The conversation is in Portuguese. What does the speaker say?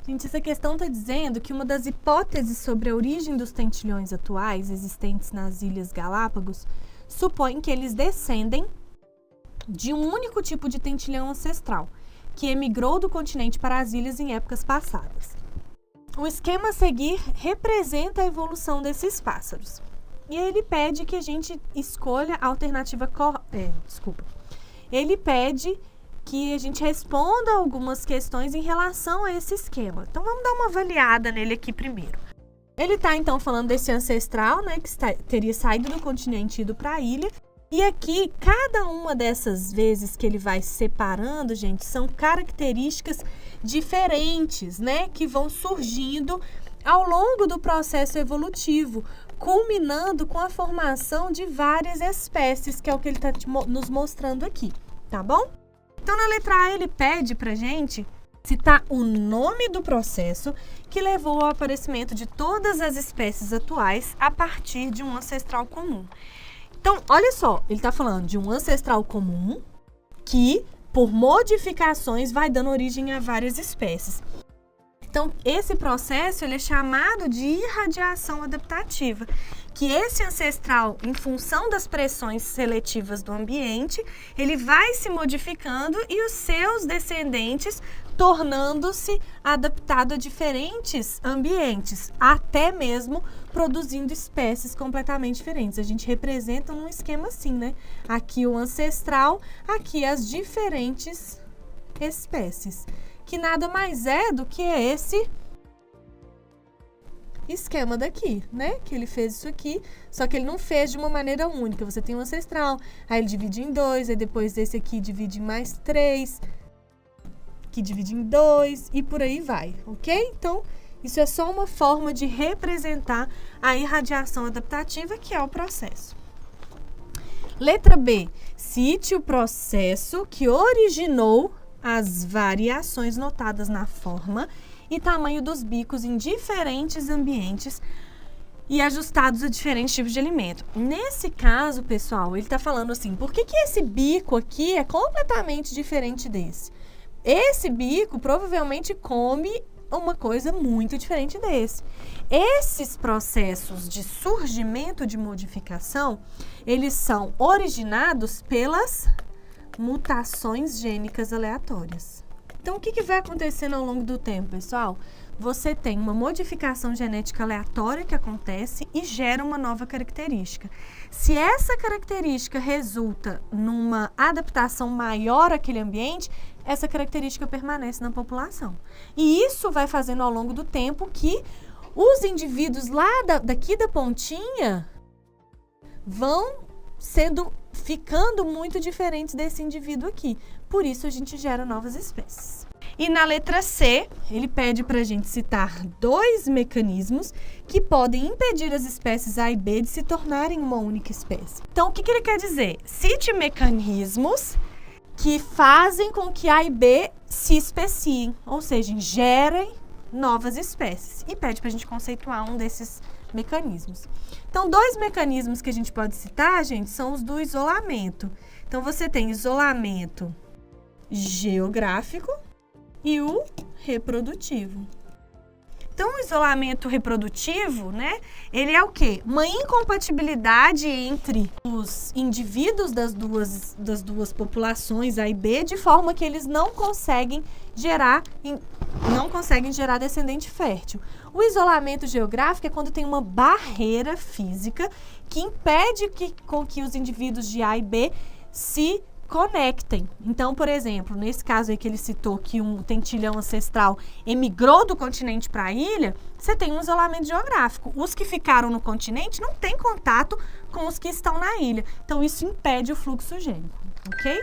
Gente, essa questão está dizendo que uma das hipóteses sobre a origem dos tentilhões atuais existentes nas Ilhas Galápagos supõe que eles descendem de um único tipo de tentilhão ancestral, que emigrou do continente para as ilhas em épocas passadas. O esquema a seguir representa a evolução desses pássaros. E ele pede que a gente escolha a alternativa Ele pede que a gente responda algumas questões em relação a esse esquema. Então, vamos dar uma avaliada nele aqui primeiro. Ele está, então, falando desse ancestral, né, que teria saído do continente e ido para a ilha. E aqui, cada uma dessas vezes que ele vai separando, gente, são características diferentes, né, que vão surgindo ao longo do processo evolutivo, culminando com a formação de várias espécies, que é o que ele está nos mostrando aqui, tá bom? Então, na letra A, ele pede pra gente citar o nome do processo que levou ao aparecimento de todas as espécies atuais a partir de um ancestral comum. Então, olha só, ele está falando de um ancestral comum que, por modificações, vai dando origem a várias espécies. Então, esse processo ele é chamado de irradiação adaptativa, que esse ancestral, em função das pressões seletivas do ambiente, ele vai se modificando e os seus descendentes tornando-se adaptado a diferentes ambientes, até mesmo produzindo espécies completamente diferentes. A gente representa num esquema assim, né? Aqui o ancestral, aqui as diferentes espécies, que nada mais é do que esse esquema daqui, né? Que ele fez isso aqui, só que ele não fez de uma maneira única. Você tem um ancestral, aí ele divide em 2, aí depois desse aqui divide em mais 3, que divide em 2 e por aí vai, ok? Então, isso é só uma forma de representar a irradiação adaptativa, que é o processo. Letra B. Cite o processo que originou as variações notadas na forma e tamanho dos bicos em diferentes ambientes e ajustados a diferentes tipos de alimento. Nesse caso, pessoal, ele está falando assim, por que esse bico aqui é completamente diferente desse? Esse bico provavelmente come uma coisa muito diferente desse. Esses processos de surgimento de modificação, eles são originados pelas mutações gênicas aleatórias. Então, o que vai acontecendo ao longo do tempo, pessoal? Você tem uma modificação genética aleatória que acontece e gera uma nova característica. Se essa característica resulta numa adaptação maior àquele ambiente, essa característica permanece na população. E isso vai fazendo ao longo do tempo que os indivíduos lá daqui da pontinha vão ficando muito diferentes desse indivíduo aqui. Por isso, a gente gera novas espécies. E na letra C, ele pede para a gente citar 2 mecanismos que podem impedir as espécies A e B de se tornarem uma única espécie. Então, o que ele quer dizer? Cite mecanismos que fazem com que A e B se especiem, ou seja, gerem novas espécies. E pede para a gente conceituar um desses mecanismos. Então, 2 mecanismos que a gente pode citar, gente, são os do isolamento. Então, você tem isolamento geográfico e o reprodutivo. Então, o isolamento reprodutivo, né, ele é o quê? Uma incompatibilidade entre os indivíduos das duas populações, A e B, de forma que eles não conseguem gerar descendente fértil. O isolamento geográfico é quando tem uma barreira física que impede com que os indivíduos de A e B se conectem. Então, por exemplo, nesse caso aí que ele citou que um tentilhão ancestral emigrou do continente para a ilha, você tem um isolamento geográfico. Os que ficaram no continente não têm contato com os que estão na ilha. Então, isso impede o fluxo gênico, ok?